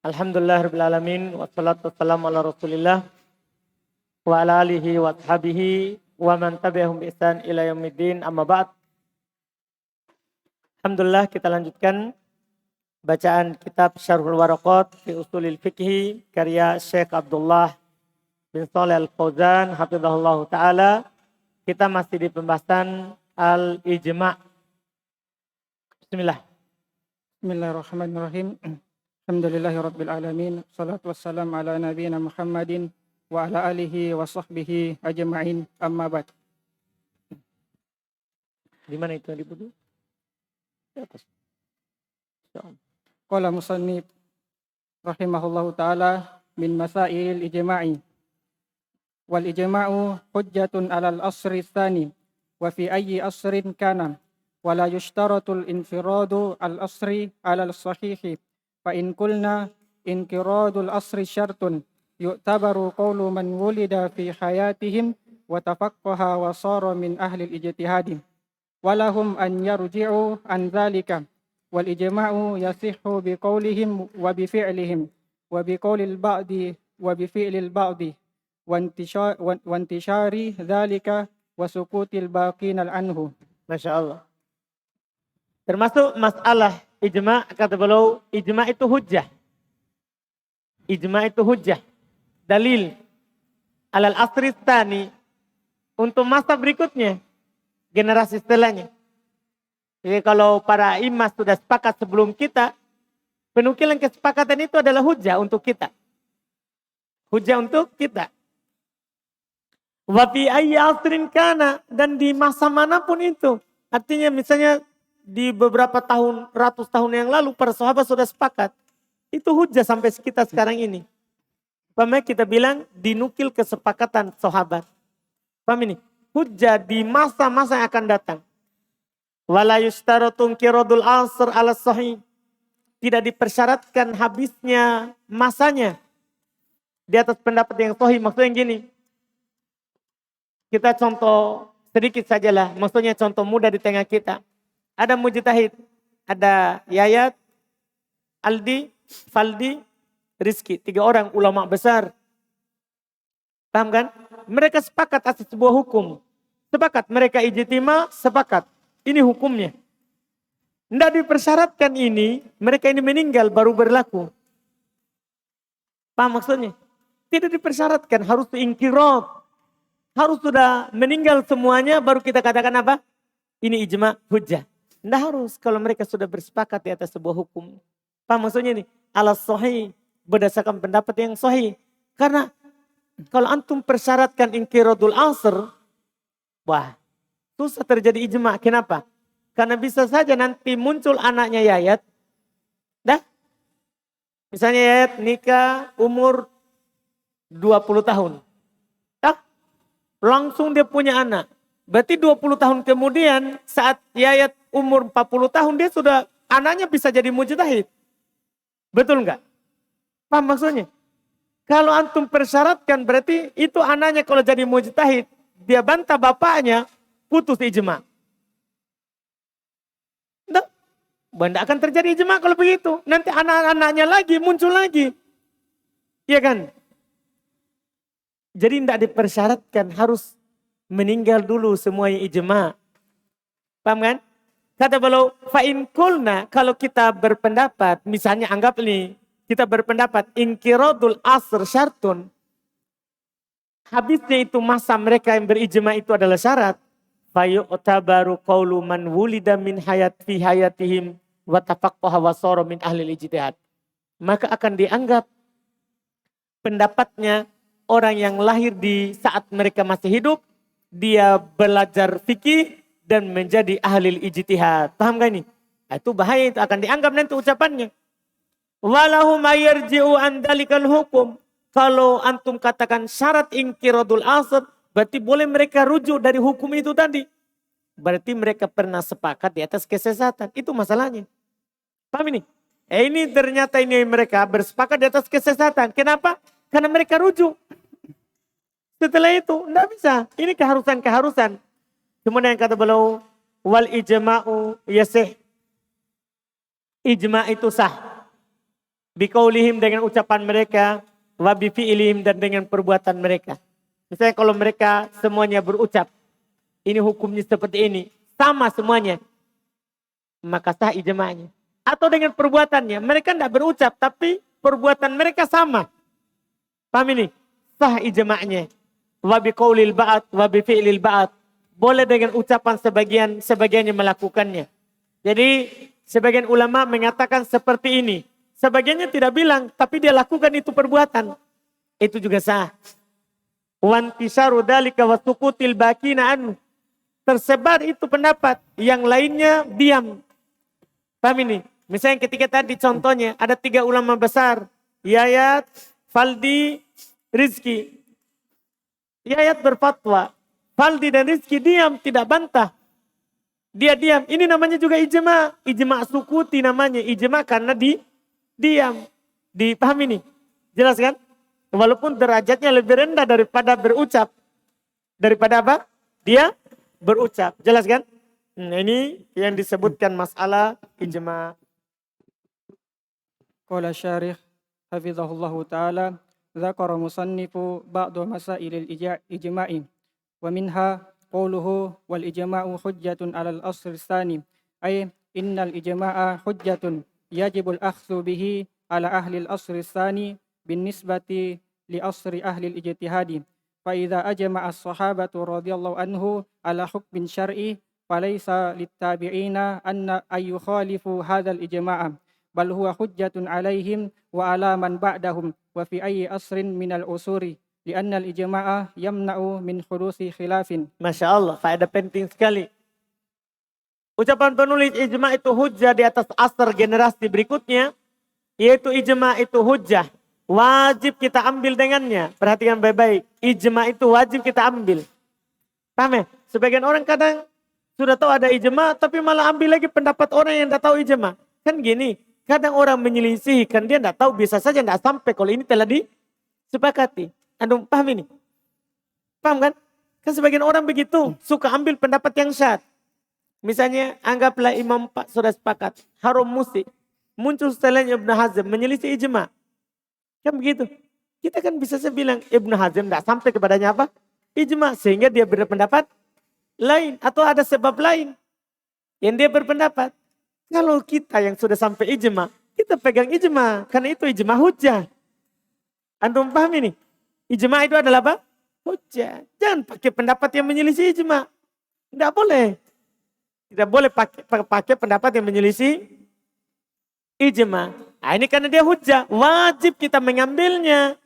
Alhamdulillah rabbil alamin wassalatu wassalamu ala Rasulillah wa ala alihi wa ashabihi wa man tabi'ahum bi ihsan ila yaumiddin amma ba'd. Alhamdulillah kita lanjutkan bacaan kitab Syarhul Waraqat fi Ushulil Fiqhi karya Syekh Abdullah bin Shalih Al-Fauzan hafizahullah taala. Kita masih di pembahasan al-ijma'. Bismillah. Bismillahirrahmanirrahim. Alhamdulillahirabbil alamin. Shalatu wassalamu ala nabiyyina Muhammadin wa ala alihi wa sahbihi ajma'in. Amma ba'd. Di mana itu dibutuh? Di atas. Qala musannif rahimahullahu taala min masail ijma'i. Wal ijma'u hujjatun 'alal asri tsani wa fi ayyi asrin kana wa la yushtaratul infiradu al asri 'alal sahihi. Fa in qulna inqiradul asri syartun yu'tabaru qawlu man wulida fi hayatihim wa tafaqqaha wa sara min ahli al-ijtihad walahum an yarji'u an dhalika wal ijma'u yasihhu bi qawlihim wa bi fi'lihim wa bi qawlil ba'di wa bi fi'lil ba'di wa intishari dhalika wa sukutil baqin anhu. Masya Allah. Termasuk masalah ijma', kata beliau, ijma' itu hujjah. Ijma' itu hujjah. Dalil alal asri tsani untuk masa berikutnya, generasi setelahnya. Jadi kalau para imam sudah sepakat sebelum kita, penukilan kesepakatan itu adalah hujjah untuk kita. Hujjah untuk kita. Wa fi ayyi asrin kana, dan di masa manapun itu. Artinya misalnya di beberapa tahun, ratus tahun yang lalu para sahabat sudah sepakat. Itu hujjah sampai kita sekarang ini. Paham ya? Kita bilang dinukil kesepakatan sahabat. Paham ini? Hujjah di masa-masa yang akan datang. Wala yushtaratun qiradul asr ala sahih. Tidak dipersyaratkan habisnya masanya di atas pendapat yang sahih. Maksudnya gini. Kita contoh sedikit sajalah. Maksudnya contoh mudah di tengah kita. Ada mujtahid, ada Yayat, Aldi, Faldi, Rizki. 3 orang ulama besar. Paham kan? Mereka sepakat atas sebuah hukum. Sepakat, mereka ijtima, sepakat. Ini hukumnya. Tidak dipersyaratkan ini, mereka ini meninggal baru berlaku. Paham maksudnya? Tidak dipersyaratkan, harus ingkirot. Harus sudah meninggal semuanya, baru kita katakan apa? Ini ijma' hujjah. Tidak harus kalau mereka sudah bersepakat di atas sebuah hukum. Paham maksudnya ini? Ala sahih, berdasarkan pendapat yang sahih. Karena kalau antum persyaratkan inqiradul asr, wah, susah terjadi ijma'. Kenapa? Karena bisa saja nanti muncul anaknya Yayat. Dah? Misalnya Yayat nikah umur 20 tahun. Dah? Langsung dia punya anak. Berarti 20 tahun kemudian saat Yayat umur 40 tahun dia sudah anaknya bisa jadi mujtahid. Betul enggak? Paham maksudnya? Kalau antum persyaratkan berarti itu anaknya kalau jadi mujtahid, dia bantah bapaknya, putus ijma'. Tidak akan terjadi ijma' kalau begitu. Nanti anak-anaknya lagi muncul lagi. Iya kan? Jadi tidak dipersyaratkan harus meninggal dulu semua yang ijma'. Paham kan? Kata beliau, fa'in kulna, kalau kita berpendapat, misalnya anggap ini, kita berpendapat, inqiradul asr syartun, habisnya itu masa mereka yang berijma' itu adalah syarat, fayu'tabaru qawlu man wulida min fi hayatihim, wa tafaqqaha wa sara min ahli ijtihad. Maka akan dianggap pendapatnya orang yang lahir di saat mereka masih hidup, dia belajar fikih, dan menjadi ahli ijtihad. Paham gak ini? Nah, itu bahaya, itu akan dianggap nanti ucapannya. Walahum ayarji'u an dalikal hukum. Kalau antum katakan syarat inqiradul asr, berarti boleh mereka rujuk dari hukum itu tadi. Berarti mereka pernah sepakat di atas kesesatan. Itu masalahnya. Paham ini? Ini ternyata ini mereka bersepakat di atas kesesatan. Kenapa? Karena mereka rujuk. Setelah itu, tidak bisa. Ini keharusan-keharusan. Kemudian kata beliau, wal ijma'u yasih. Ijma' itu sah. Biqaulihim dengan ucapan mereka, wa bifi'ilihim dan dengan perbuatan mereka. Misalnya kalau mereka semuanya berucap, ini hukumnya seperti ini, sama semuanya, maka sah ijma'nya. Atau dengan perbuatannya, mereka tidak berucap tapi perbuatan mereka sama. Paham ini? Sah ijma'nya. Wa biqaulil ba'd wa bifi'lil ba'd. Boleh dengan ucapan sebagiannya melakukannya. Jadi sebagian ulama mengatakan seperti ini. Sebagiannya tidak bilang, tapi dia lakukan itu perbuatan. Itu juga sah. Wantisaru dalika wa sukutil bakina anhu. Tersebar itu pendapat. Yang lainnya diam. Paham ini? Misalnya ketika tadi contohnya ada 3 ulama besar. Yayat, Faldi, Rizki. Yayat berfatwa. Faldi dan Rizki diam, tidak bantah. Dia diam. Ini namanya juga ijma. Ijma sukuti namanya. Ijma karena diam. Dipahami nih? Jelas kan? Walaupun derajatnya lebih rendah daripada berucap. Daripada apa? Dia berucap. Jelas kan? Ini yang disebutkan masalah ijma. Qala syarih hafizahullahu ta'ala dzakara musannifu ba'du masailil ijma'i wa minha qawluhu wal ijma'u hujjatun 'alal asr tsani ay innal ijma'a hujjatun yajibul akhdhu bihi 'ala ahli al-asr tsani binisbati li asri ahli al-ijtihadi fa idza ajma'a as-sahabatu radhiyallahu anhu 'ala hukmin syar'i falaysa lit-tabi'ina anna ay yukhalifu hadzal ijma'a bal huwa hujjatun 'alaihim wa 'ala man ba'dahum wa fi ayyi asrin minal usuri li'anna al-ijma'a yamna'u min hudusi khilafin. Masya Allah, faedah penting sekali. Ucapan penulis ijma itu hujjah di atas asar generasi berikutnya, yaitu ijma itu hujjah. Wajib kita ambil dengannya. Perhatikan baik-baik. Ijma itu wajib kita ambil. Paham ya? Sebagian orang kadang sudah tahu ada ijma, tapi malah ambil lagi pendapat orang yang tidak tahu ijma. Kan gini, kadang orang menyelisih, kan dia tidak tahu, bisa saja tidak sampai kalau ini telah disepakati. Anda paham ini? Paham kan? Kan sebagian orang begitu, suka ambil pendapat yang syad. Misalnya, anggaplah Imam 4 sudah sepakat, haram musik. Muncul setelahnya Ibnu Hazm menyelisih ijma. Kan begitu. Kita kan bisa bilang Ibnu Hazm tidak sampai kepadanya apa? Ijma. Sehingga dia berpendapat lain. Atau ada sebab lain yang dia berpendapat. Kalau kita yang sudah sampai ijma, kita pegang ijma. Karena itu ijma hujjah. Antum paham ini? Ijma itu adalah apa? Hujjah. Jangan pakai pendapat yang menyelisih ijma. Tidak boleh. Tidak boleh pakai pendapat yang menyelisih ijma. Nah, ini karena dia hujjah. Wajib kita mengambilnya.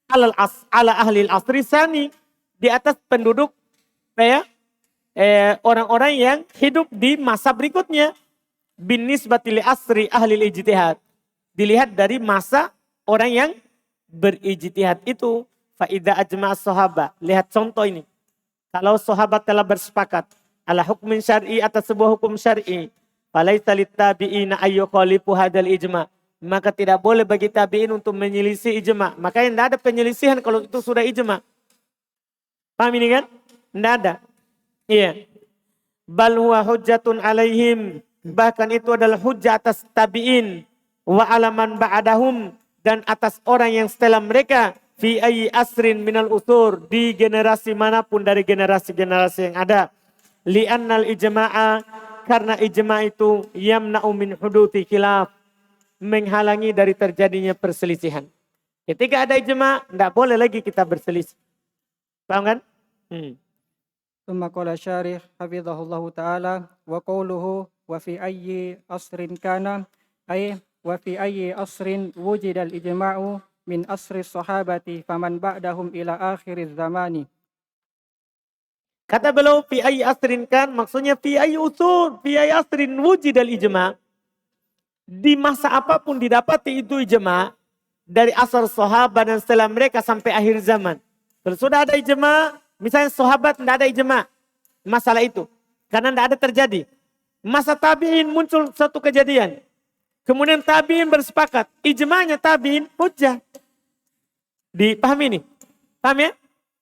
Ala ahli al-asri tsani. Di atas penduduk orang-orang yang hidup di masa berikutnya. Binisbati li asri ahli al-ijtihad. Dilihat dari masa orang yang berijtihad itu. Fa'idha ajma'a sahabat. Lihat contoh ini. Kalau sahabat telah bersepakat. Ala hukmin syar'i atas sebuah hukum syar'i. Falaisa littabi'ina ayyu khalifu hadal ijma'. Maka tidak boleh bagi tabi'in untuk menyelisih ijma'. Makanya tidak ada penyelisihan kalau itu sudah ijma'. Paham ini kan? Tidak ada. Iya. Bal huwa hujjatun alaihim. Bahkan itu adalah hujjah atas tabi'in. Wa alaman ba'dahum. Dan atas orang yang setelah mereka. Fi ayyi asrin minal usur. Di generasi manapun dari generasi-generasi yang ada. Li'annal ijma'a. Karena ijma' itu yamna'u min huduti khilaf. Menghalangi dari terjadinya perselisihan. Ketika ada ijma', tidak boleh lagi kita berselisih. Paham kan? Tsumma qala syarih hafizahullahu ta'ala wa qawluhu wa fi ayyi asrin kana ay wa fi ayyi asrin wujidal ijma'u min asri sahabati faman ba'dahum ila akhiriz zamani. Kata beliau fi ayyi asrin kan, maksudnya fi ayyi usur, fi ayyi asrin wujidal ijma'. Di masa apapun didapati itu ijma' dari asar sahabat dan setelah mereka sampai akhir zaman. Kalau sudah ada ijma', misalnya sahabat tidak ada ijma' masalah itu. Karena tidak ada terjadi. Masa tabi'in muncul satu kejadian. Kemudian tabi'in bersepakat. Ijma'nya tabi'in hujjah. Dipahami ini? Paham ya?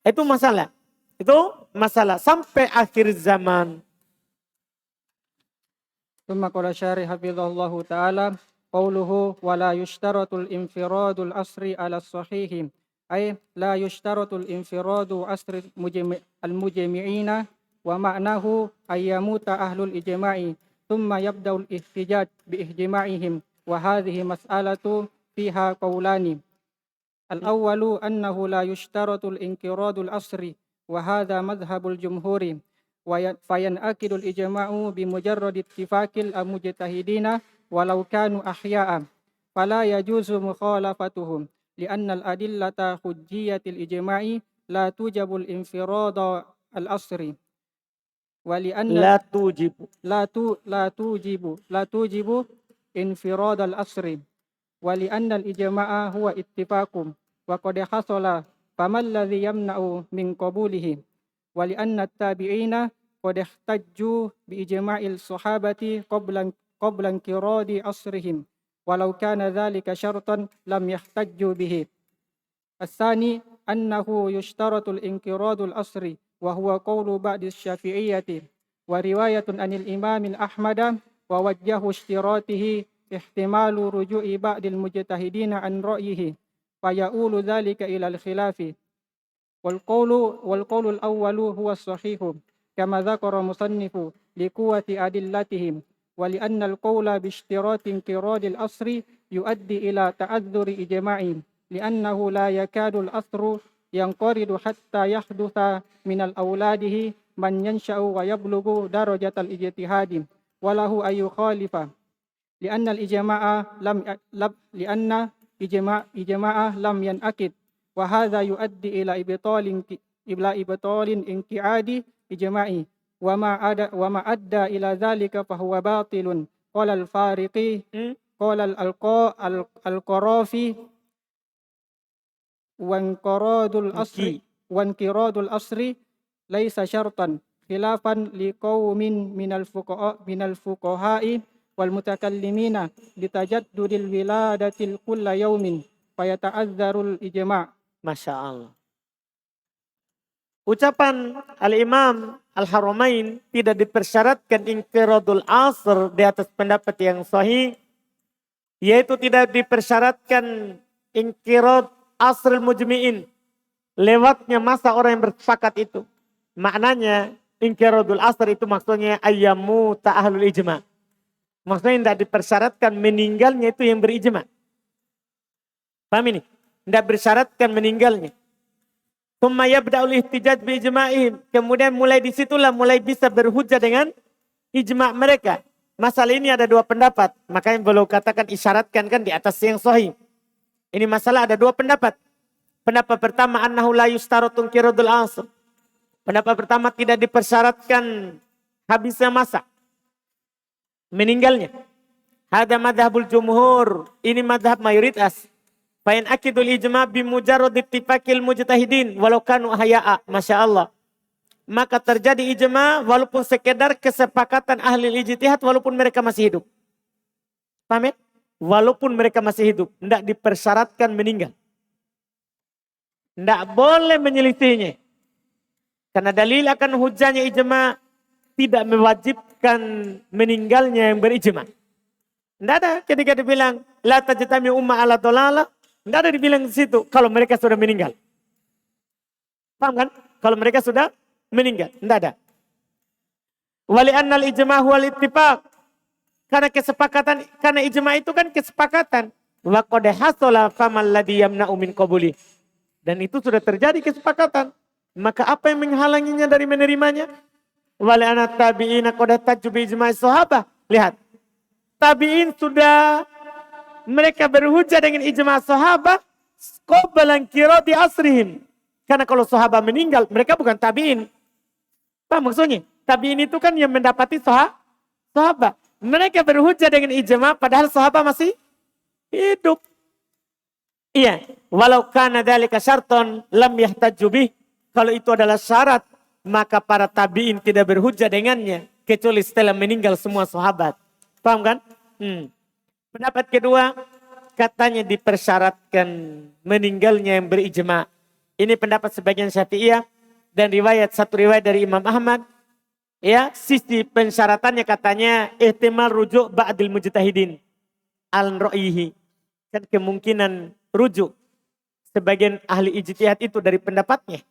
Itu masalah. Itu masalah sampai akhir zaman. Tsumma qala syarih hafizahullahu ta'ala قوله ولا يشترط الانفراد الأصلي على الصحيح أي لا يشترط الانفراد أصل المجمعين ومعناه أن يموت أهل الإجماع ثم يبدأ الاحتجاج بإجماعهم وهذه مسألة فيها قولان الأول أنه لا يشترط الانقراض الأصلي وهذا مذهب الجمهور فينعقد الإجماع بمجرد اتفاق المجتهدين ولو كانوا أحياء فلا يجوز مخالفتهم لأن الأدلة حجية الإجماع لا توجب الانفراد الأصلي ولأن لا توجب انفراد الأصل ولأن الإجماع هو اتفاق وقد حصل فما الذي يمنع من قبوله ولأن التابعين قد احتجوا بإجماع الصحابة قبل انقراض أصرهم ولو كان ذلك شرطا لم يحتجوا به الثاني أنه يشترط الانقراض الأصلي وهو قول بعض الشافعية ورواية عن الإمام الأحمد ووجه اشتراطه احتمال رجوع بعض المجتهدين عن رأيه فيؤول ذلك إلى الخلاف والقول الأول هو الصحيح كما ذكر مصنف لقوة أدلتهم ولأن القول باشتراط انقراض الأصل يؤدي إلى تعذر إجماع لأنه لا يكاد الأصل ينقرض حتى يحدث من أولاده من ينشأ ويبلغ درجة الاجتهاد وله أن يخالف لأن إجماع لم ينعقد وهذا يؤدي إلى إبطال انقعاد إجماعي وما أدى إلى ذلك فهو باطل قال الفارقي قال القرافي وانقراض الأصل ليس شرطا خلافا لقوم من الفقهاء والمتكلمين بتجدد الولادة كل يوم فيتعذر الإجماع. Masya Allah. Ucapan Al-Imam Al-Haramain tidak dipersyaratkan inqiradul asr di atas pendapat yang sahih, yaitu tidak dipersyaratkan inqirad asrul mujmi'in, lewatnya masa orang yang bersepakat itu. Maknanya inqiradul asr itu maksudnya ayyamu ta'ahlul ijma'. Maksudnya tidak dipersyaratkan meninggalnya itu yang berijma'. Paham ini? Tidak bersyaratkan meninggalnya. Tsumma yabda'ul ihtijaj bi ijma'ihim. Kemudian mulai disitulah mulai bisa berhujjah dengan ijma' mereka. Masalah ini ada dua pendapat. Makanya beliau katakan isyaratkan kan di atas yang sahih. Ini masalah ada dua pendapat. Pendapat pertama annahu la yustaratun qiradul asr. Pendapat pertama tidak dipersyaratkan habisnya masa. Meninggalnya. Hada madhabul jumhur. Ini madhab mayoritas. Fain akidul ijma' bimujarrad ittifaqil mujtahidin walau kanu ahya'a. Masya Allah. Maka terjadi ijma' walaupun sekedar kesepakatan ahli ijtihad walaupun mereka masih hidup. Paham ya? Walaupun mereka masih hidup. Tidak dipersyaratkan meninggal. Tidak boleh menyelisihinya. Karena dalil akan hujahnya ijma' tidak mewajibkan meninggalnya yang berijma'. Tidak ada ketika dibilang la tajtami umma ala dolalah. Tidak ada dibilang di situ kalau mereka sudah meninggal. Paham kan? Kalau mereka sudah meninggal. Tidak ada. Wali annal ijma' huwal ittifaq. Karena kesepakatan, karena ijma' itu kan kesepakatan. Wa qad hasala famal ladzi yamna'u min qabuli. Dan itu sudah terjadi kesepakatan. Maka apa yang menghalanginya dari menerimanya? Wali anat tabi'ina qad tajju bi ijma'i sahabah. Lihat. Tabi'in sudah mereka berhujjah dengan ijma' sahabat qabla inqiradi asrihim. Karena kalau sahabat meninggal, mereka bukan tabi'in. Apa maksudnya? Tabi'in itu kan yang mendapati sahabat. Mereka berhujjah dengan ijma' padahal sahabat masih hidup. Iya, walau kana dzalika syarton lam yahtajju bih. Kalau itu adalah syarat, maka para tabi'in tidak berhujjah dengannya kecuali setelah meninggal semua sahabat. Paham kan? Pendapat kedua, katanya dipersyaratkan meninggalnya yang berijma'. Ini pendapat sebagian Syafi'iyah dan satu riwayat dari Imam Ahmad. Ya, sisi pensyaratannya katanya ihtimal rujuk ba'dil mujtahidin. al-ra'yihi. Kan kemungkinan rujuk sebagian ahli ijtihad itu dari pendapatnya.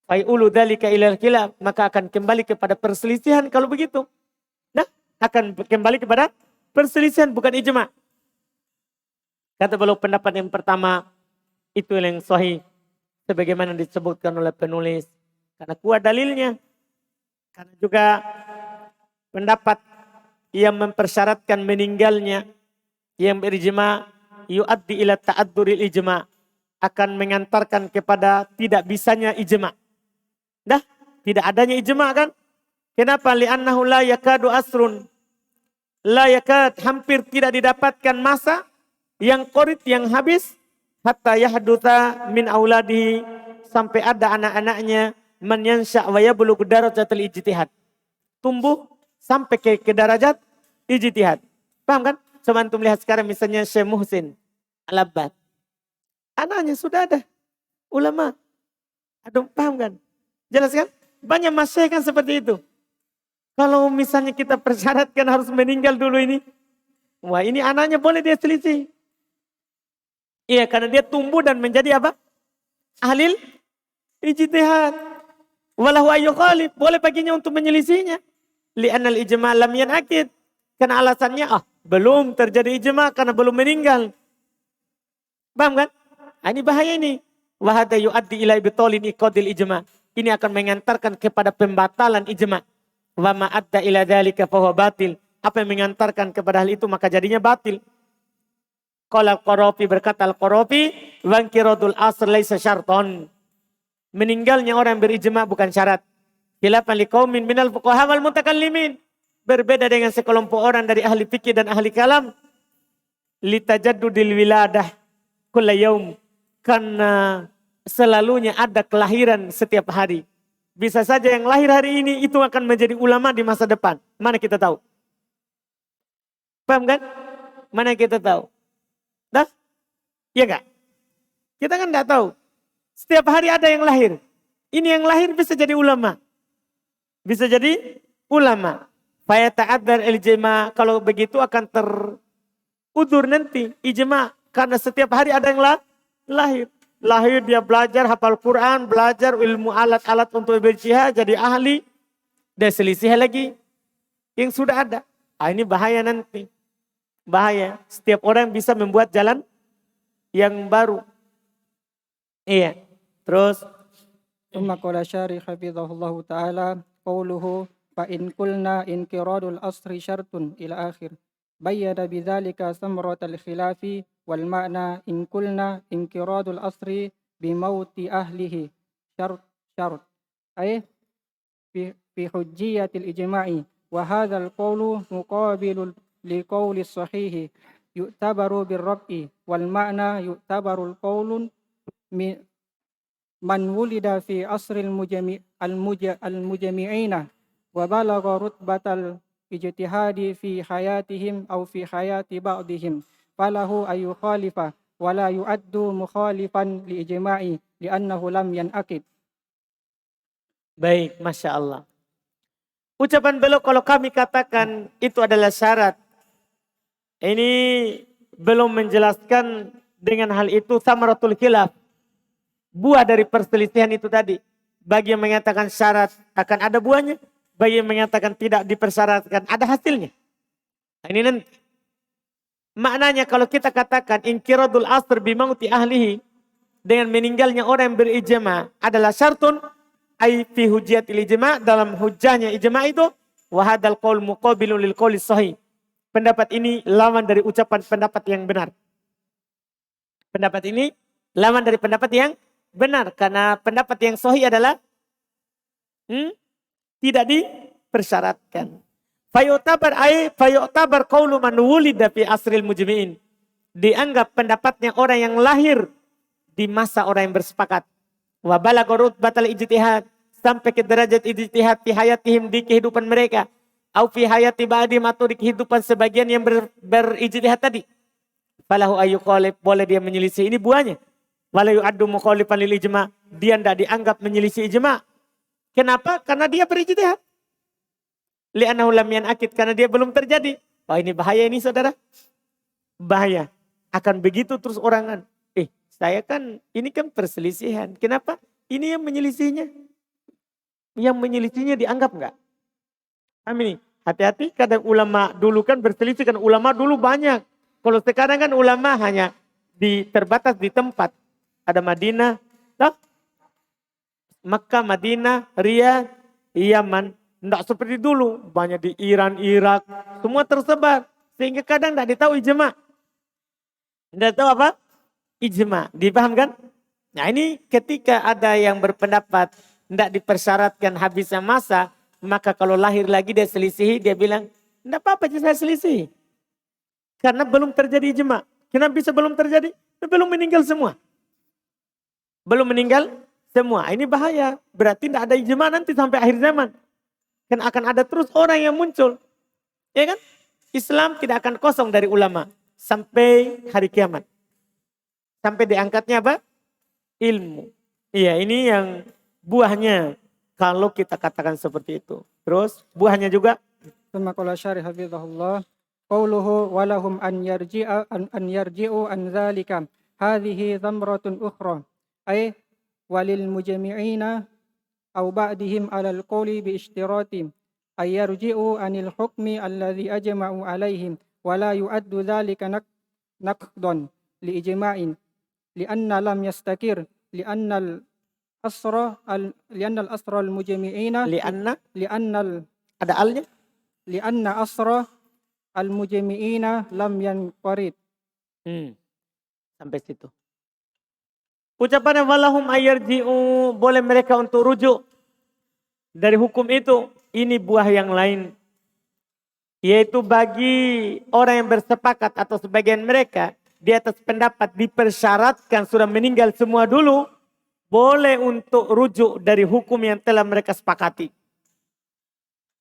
Fai'ulu dzalika ilal khilaf, maka akan kembali kepada perselisihan kalau begitu. Nah, akan kembali kepada perselisihan bukan ijma. Kata beliau pendapat yang pertama itu yang sahih sebagaimana disebutkan oleh penulis karena kuat dalilnya. Karena juga pendapat yang mempersyaratkan meninggalnya yang berijma yu'addi ila ta'adduril ijma akan mengantarkan kepada tidak bisanya ijma. Dah, tidak adanya ijma kan? Kenapa? Li'annahu la yakadu asrun. La yakad, hampir tidak didapatkan masa yang qarid yang habis hatta yahdutha min auladihi sampai ada anak-anaknya man yansha wa yablughu darajatul ijtihad. Tumbuh sampai ke derajat ijtihad. Paham kan? Coba antum lihat sekarang misalnya Syekh Muhsin Al-Abbad. Anaknya sudah ada ulama. Aduh, paham kan? Jelas kan? Banyak masyayikh kan seperti itu. Kalau misalnya kita persyaratkan harus meninggal dulu ini. Wah, ini anaknya boleh dia selisih. Iya, karena dia tumbuh dan menjadi apa? Ahli ijtihad. Walahu ayyukhalif. Boleh baginya untuk menyelisihinya. Li'annal ijma' lam yanakid. Karena alasannya, belum terjadi ijma' karena belum meninggal. Paham kan? Ini bahaya ini. Wahada yu'addi ila ibtalin iqadil ijma'. Ini akan mengantarkan kepada pembatalan ijma'. Wa ma'adda ila dzalika fahuwa batil. Apa yang mengantarkan kepada hal itu maka jadinya batil. Qala Al-Qarafi, berkata Al-Qarafi, wangkiradul asr laisa syarton. Meninggalnya orang yang berijma' bukan syarat. Khilafan liqaumin minal fuqaha wal mutakallimin. Berbeda dengan sekelompok orang dari ahli fikih dan ahli kalam. Litajaddudil wiladah kulla yaum. Karena selalunya ada kelahiran setiap hari. Bisa saja yang lahir hari ini itu akan menjadi ulama di masa depan. Mana kita tahu? Paham kan? Mana kita tahu? Dah? Iya enggak? Kita kan enggak tahu. Setiap hari ada yang lahir. Ini yang lahir bisa jadi ulama. Bisa jadi ulama. Fayata'adzar al-ijma'. Kalau begitu akan terudur nanti ijma'. Karena setiap hari ada yang lahir. Lahir dia belajar hafal Quran, belajar ilmu alat-alat untuk berijtihad, jadi ahli. Dan selisih lagi yang sudah ada. Ini bahaya nanti. Bahaya. Setiap orang bisa membuat jalan yang baru. Iya. Terus. ثم قال الشارح حفظه الله تعالى قوله فإن قلنا انقراض الأصل شرط إلى آخر بين بذلك ثمرة الخلاف والمعنى إن قلنا انقراض الأصل بموت أهله شرط أي في حجية الإجماع وهذا القول مقابل لقول الصحيح يعتبر بالرفع والمعنى يعتبر القول من ولد في عصر المجمعين وبلغ رتبة الاجتهاد في حياتهم أو في حياة بعضهم فله أن يخالف ولا يعد مخالفا لإجماع لأنه لم ينعقد. Baik, Masya Allah. Ucapan beliau kalau kami katakan itu adalah syarat. Ini belum menjelaskan dengan hal itu samaratul khilaf. Buah dari perselisihan itu tadi. Bagi yang mengatakan syarat akan ada buahnya. Bagi yang mengatakan tidak dipersyaratkan ada hasilnya. Ini nanti. Maknanya kalau kita katakan inqiradul asr bimauti ahlihi. Dengan meninggalnya orang yang berijma' adalah syartun. Ay fi hujiyatil ijma' dalam hujahnya ijma' itu. Wahadal qaul muqabilun lil qawli sahih. Pendapat ini lawan dari ucapan pendapat yang benar. Pendapat ini lawan dari pendapat yang benar. Karena pendapat yang sahih adalah tidak dipersyaratkan. Fayu'tabar qawlu man wulida fi asril mujmi'in. Dianggap pendapatnya orang yang lahir di masa orang yang bersepakat. Wa balagha rutbatal ijtihad. Sampai ke derajat ijtihad fi hayatihim di kehidupan mereka. Au fi hayati ba'dim atau di kehidupan sebagian yang berijtihad tadi. Falahu ayyukhalif, boleh dia menyelisih. Ini buahnya. Wala yu'addu mukhalifan lil ijma'. Dia tidak dianggap menyelisih ijma'. Kenapa? Karena dia berijtihad. Li'annahu lam yan'aqid, karena dia belum terjadi. Oh, ini bahaya ini saudara. bahaya. Akan begitu terus orang kan, saya kan, ini kan perselisihan. Kenapa? Ini yang menyelisihinya. Yang menyelisihinya dianggap enggak? Amin. Hati-hati, kadang ulama dulu kan berselisih, kan ulama dulu banyak. Kalau sekarang kan ulama hanya terbatas di tempat. Ada Madinah, tak? Makkah, Madinah, Riyadh, Yaman. Tidak seperti dulu, banyak di Iran, Irak, semua tersebar. Sehingga kadang tidak ditahu ijma. Tidak tahu apa? Ijma. Dipahamkan? Nah ini ketika ada yang berpendapat tidak dipersyaratkan habisnya masa, maka kalau lahir lagi dia selisihi, dia bilang, tidak apa-apa saya selisih. Karena belum terjadi ijma. Kenapa bisa belum terjadi? Belum meninggal semua. Belum meninggal semua. Ini bahaya. Berarti tidak ada ijma nanti sampai akhir zaman. Kan akan ada terus orang yang muncul. Ya kan? Islam tidak akan kosong dari ulama. Sampai hari kiamat. Sampai diangkatnya apa? Ilmu. Iya, ini yang buahnya. Kalau kita katakan seperti itu. Terus buahnya juga. ثم قال الشارح حفظه الله قوله ولهم أن يرجعوا عن ذلك هذه ثمرة أخرى أي وللمجمعين أو بعضهم على القول باشتراط أن يرجعوا عن الحكم الذي أجمعوا عليهم ولا يؤد ذلك نقضا لإجماع لأن لم يستقر لأن الأصر المجمعين Ada alnya? لأن أصر المجمعين لم ينقرض. Sampai situ. Ucapannya walahum ayarji'u, boleh mereka untuk rujuk dari hukum itu. Ini buah yang lain. Yaitu bagi orang yang bersepakat atau sebagian mereka di atas pendapat dipersyaratkan sudah meninggal semua dulu, boleh untuk rujuk dari hukum yang telah mereka sepakati.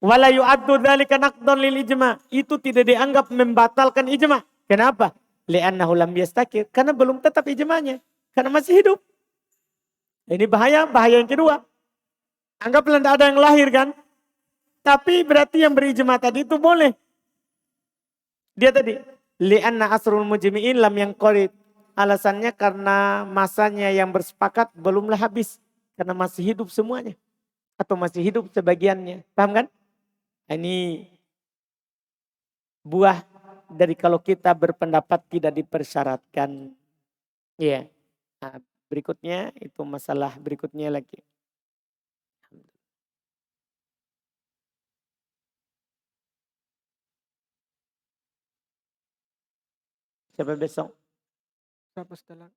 Wala yu'addu dzalika naqdan lil ijma. Itu tidak dianggap membatalkan ijma. Kenapa? Li'annahu lam yastakir. Karena belum tetap ijmanya. Karena masih hidup. Ini bahaya yang kedua. Anggaplah tidak ada yang lahir kan. Tapi berarti yang berijma tadi itu boleh. Dia tadi. Li'anna asrul mujmi'in lam yanqarid. Alasannya karena masanya yang bersepakat belumlah habis. Karena masih hidup semuanya. Atau masih hidup sebagiannya. Paham kan? Ini buah dari kalau kita berpendapat tidak dipersyaratkan. Ya. Nah, berikutnya itu masalah berikutnya lagi. Siapa besok? Siapa setelah